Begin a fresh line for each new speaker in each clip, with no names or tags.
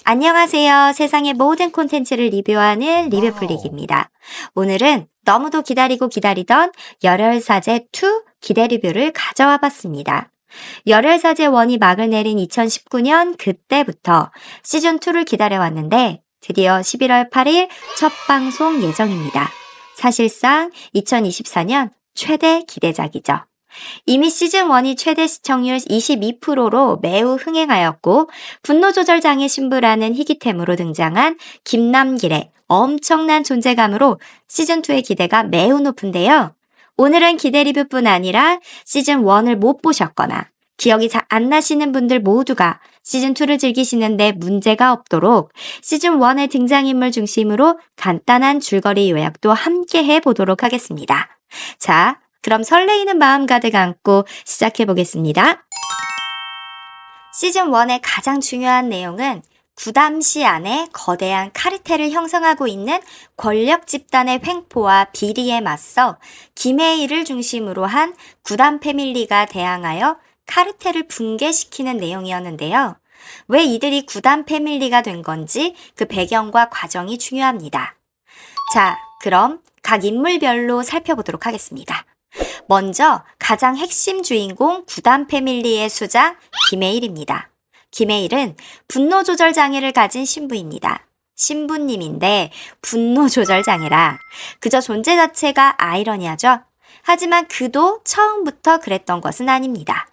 안녕하세요. 세상의 모든 콘텐츠를 리뷰하는 리뷰플릭입니다. 오늘은 너무도 기다리고 기다리던 열혈사제2 기대 리뷰를 가져와 봤습니다. 열혈사제 1이 막을 내린 2019년 그때부터 시즌2를 기다려왔는데 드디어 11월 8일 첫 방송 예정입니다. 사실상 2024년 최대 기대작이죠. 이미 시즌1이 최대 시청률 22%로 매우 흥행하였고 분노조절장애 신부라는 희귀템으로 등장한 김남길의 엄청난 존재감으로 시즌2의 기대가 매우 높은데요. 오늘은 기대 리뷰뿐 아니라 시즌1을 못 보셨거나 기억이 잘 안 나시는 분들 모두가 시즌2를 즐기시는데 문제가 없도록 시즌1의 등장인물 중심으로 간단한 줄거리 요약도 함께 해보도록 하겠습니다. 자, 그럼 설레이는 마음 가득 안고 시작해보겠습니다. 시즌1의 가장 중요한 내용은 구담시 안에 거대한 카르텔을 형성하고 있는 권력 집단의 횡포와 비리에 맞서 김혜일을 중심으로 한 구담 패밀리가 대항하여 카르텔을 붕괴시키는 내용이었는데요. 왜 이들이 구담 패밀리가 된 건지 그 배경과 과정이 중요합니다. 자, 그럼 각 인물별로 살펴보도록 하겠습니다. 먼저 가장 핵심 주인공 구담 패밀리의 수장 김혜일입니다. 김혜일은 분노조절 장애를 가진 신부입니다. 신부님인데 분노조절 장애라 그저 존재 자체가 아이러니하죠. 하지만 그도 처음부터 그랬던 것은 아닙니다.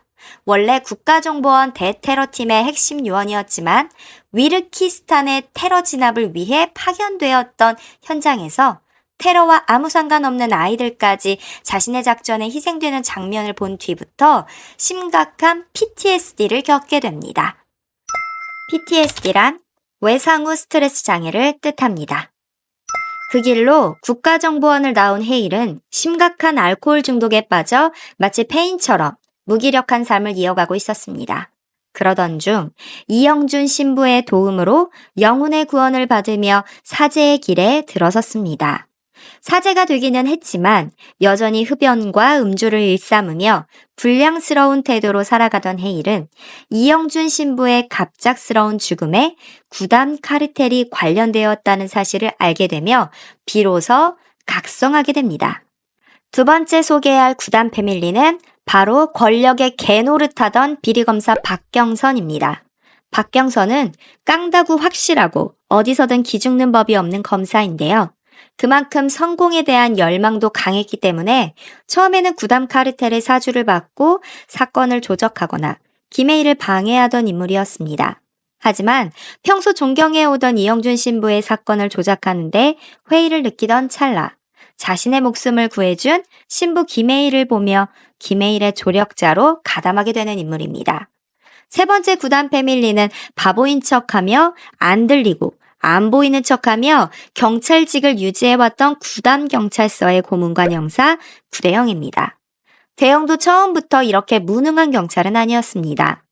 원래 국가정보원 대테러팀의 핵심 요원이었지만 위르키스탄의 테러 진압을 위해 파견되었던 현장에서 테러와 아무 상관없는 아이들까지 자신의 작전에 희생되는 장면을 본 뒤부터 심각한 PTSD를 겪게 됩니다. PTSD란 외상후 스트레스 장애를 뜻합니다. 그 길로 국가정보원을 나온 헤일은 심각한 알코올 중독에 빠져 마치 폐인처럼 무기력한 삶을 이어가고 있었습니다. 그러던 중 이영준 신부의 도움으로 영혼의 구원을 받으며 사제의 길에 들어섰습니다. 사제가 되기는 했지만 여전히 흡연과 음주를 일삼으며 불량스러운 태도로 살아가던 헤일은 이영준 신부의 갑작스러운 죽음에 구담 카르텔이 관련되었다는 사실을 알게 되며 비로소 각성하게 됩니다. 두 번째 소개할 구담 패밀리는 바로 권력의 개노릇하던 비리검사 박경선입니다. 박경선은 깡다구 확실하고 어디서든 기죽는 법이 없는 검사인데요. 그만큼 성공에 대한 열망도 강했기 때문에 처음에는 구담 카르텔의 사주를 받고 사건을 조작하거나 김혜일을 방해하던 인물이었습니다. 하지만 평소 존경해오던 이영준 신부의 사건을 조작하는데 회의를 느끼던 찰나 자신의 목숨을 구해준 신부 김혜일을 보며 김혜일의 조력자로 가담하게 되는 인물입니다. 세 번째 구담 패밀리는 바보인 척하며 안 들리고 안 보이는 척하며 경찰직을 유지해왔던 구담경찰서의 고문관 형사 구대영입니다. 대영도 처음부터 이렇게 무능한 경찰은 아니었습니다.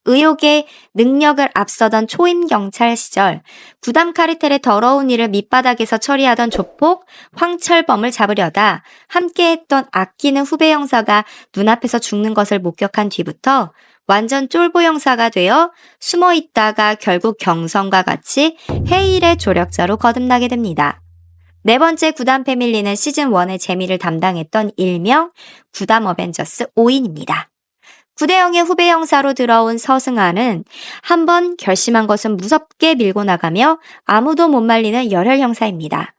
의혹에 능력을 앞서던 초임 경찰 시절 구담 카르텔의 더러운 일을 밑바닥에서 처리하던 조폭 황철범을 잡으려다 함께했던 아끼는 후배 형사가 눈앞에서 죽는 것을 목격한 뒤부터 완전 쫄보 형사가 되어 숨어 있다가 결국 경선과 같이 헤일의 조력자로 거듭나게 됩니다. 네 번째 구담 패밀리는 시즌1의 재미를 담당했던 일명 구담 어벤져스 5인입니다. 구대영의 후배 형사로 들어온 서승환은 한번 결심한 것은 무섭게 밀고 나가며 아무도 못 말리는 열혈 형사입니다.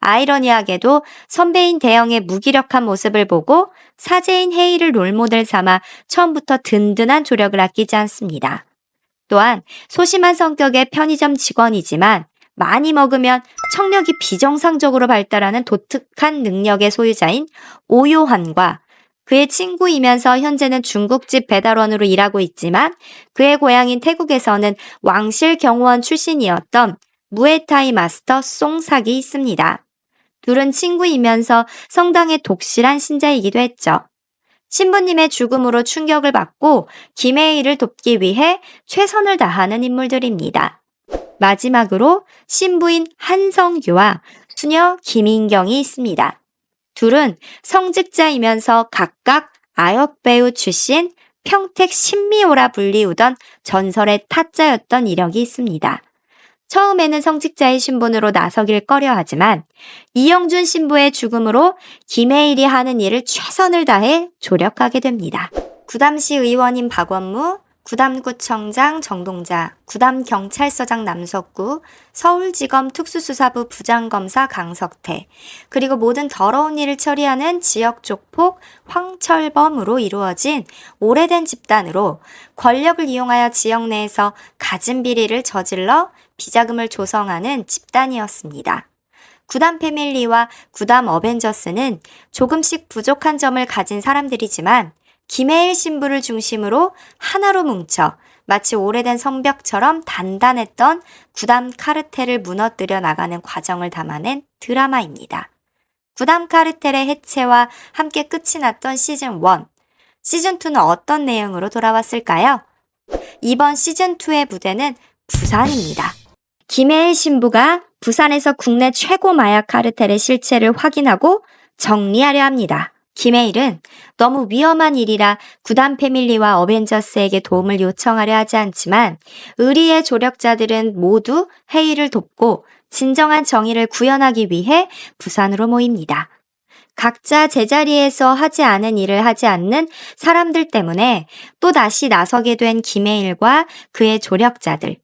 아이러니하게도 선배인 대영의 무기력한 모습을 보고 사제인 헤이를 롤모델 삼아 처음부터 든든한 조력을 아끼지 않습니다. 또한 소심한 성격의 편의점 직원이지만 많이 먹으면 청력이 비정상적으로 발달하는 독특한 능력의 소유자인 오요환과 그의 친구이면서 현재는 중국집 배달원으로 일하고 있지만 그의 고향인 태국에서는 왕실 경호원 출신이었던 무에타이 마스터 송삭이 있습니다. 둘은 친구이면서 성당의 독실한 신자이기도 했죠. 신부님의 죽음으로 충격을 받고 김혜일을 돕기 위해 최선을 다하는 인물들입니다. 마지막으로 신부인 한성규와 수녀 김인경이 있습니다. 둘은 성직자이면서 각각 아역배우 출신 평택 신미호라 불리우던 전설의 타짜였던 이력이 있습니다. 처음에는 성직자의 신분으로 나서길 꺼려하지만 이영준 신부의 죽음으로 김해일이 하는 일을 최선을 다해 조력하게 됩니다. 구담시 의원인 박원무, 구담구청장 정동자, 구담경찰서장 남석구, 서울지검 특수수사부 부장검사 강석태, 그리고 모든 더러운 일을 처리하는 지역족폭 황철범으로 이루어진 오래된 집단으로 권력을 이용하여 지역 내에서 갖은 비리를 저질러 비자금을 조성하는 집단이었습니다. 구담 패밀리와 구담 어벤져스는 조금씩 부족한 점을 가진 사람들이지만 김해일 신부를 중심으로 하나로 뭉쳐 마치 오래된 성벽처럼 단단했던 구담 카르텔을 무너뜨려 나가는 과정을 담아낸 드라마입니다. 구담 카르텔의 해체와 함께 끝이 났던 시즌1, 시즌2는 어떤 내용으로 돌아왔을까요? 이번 시즌2의 무대는 부산입니다. 김해일 신부가 부산에서 국내 최고 마약 카르텔의 실체를 확인하고 정리하려 합니다. 김해일은 너무 위험한 일이라 구담 패밀리와 어벤져스에게 도움을 요청하려 하지 않지만 의리의 조력자들은 모두 해일을 돕고 진정한 정의를 구현하기 위해 부산으로 모입니다. 각자 제자리에서 하지 않은 일을 하지 않는 사람들 때문에 또다시 나서게 된 김해일과 그의 조력자들.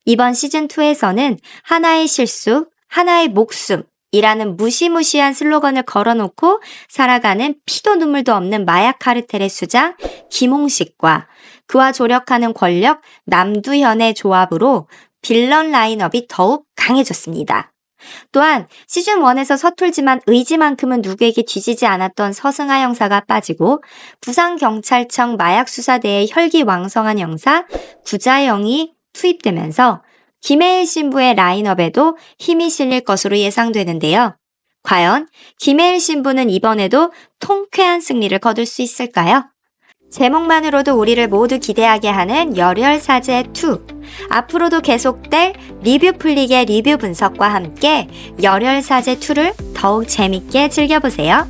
이번 시즌2에서는 하나의 실수, 하나의 목숨, 이라는 무시무시한 슬로건을 걸어놓고 살아가는 피도 눈물도 없는 마약 카르텔의 수장 김홍식과 그와 조력하는 권력 남두현의 조합으로 빌런 라인업이 더욱 강해졌습니다. 또한 시즌1에서 서툴지만 의지만큼은 누구에게 뒤지지 않았던 서승하 형사가 빠지고 부산경찰청 마약수사대의 혈기왕성한 형사 구자영이 투입되면서 김해일 신부의 라인업에도 힘이 실릴 것으로 예상되는데요. 과연 김해일 신부는 이번에도 통쾌한 승리를 거둘 수 있을까요? 제목만으로도 우리를 모두 기대하게 하는 열혈사제2. 앞으로도 계속될 리뷰 플릭의 리뷰 분석과 함께 열혈사제2를 더욱 재밌게 즐겨보세요.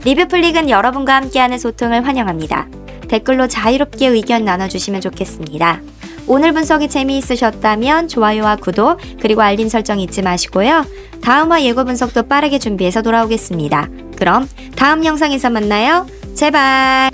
리뷰 플릭은 여러분과 함께하는 소통을 환영합니다. 댓글로 자유롭게 의견 나눠주시면 좋겠습니다. 오늘 분석이 재미있으셨다면 좋아요와 구독 그리고 알림 설정 잊지 마시고요. 다음화 예고 분석도 빠르게 준비해서 돌아오겠습니다. 그럼 다음 영상에서 만나요. 제발!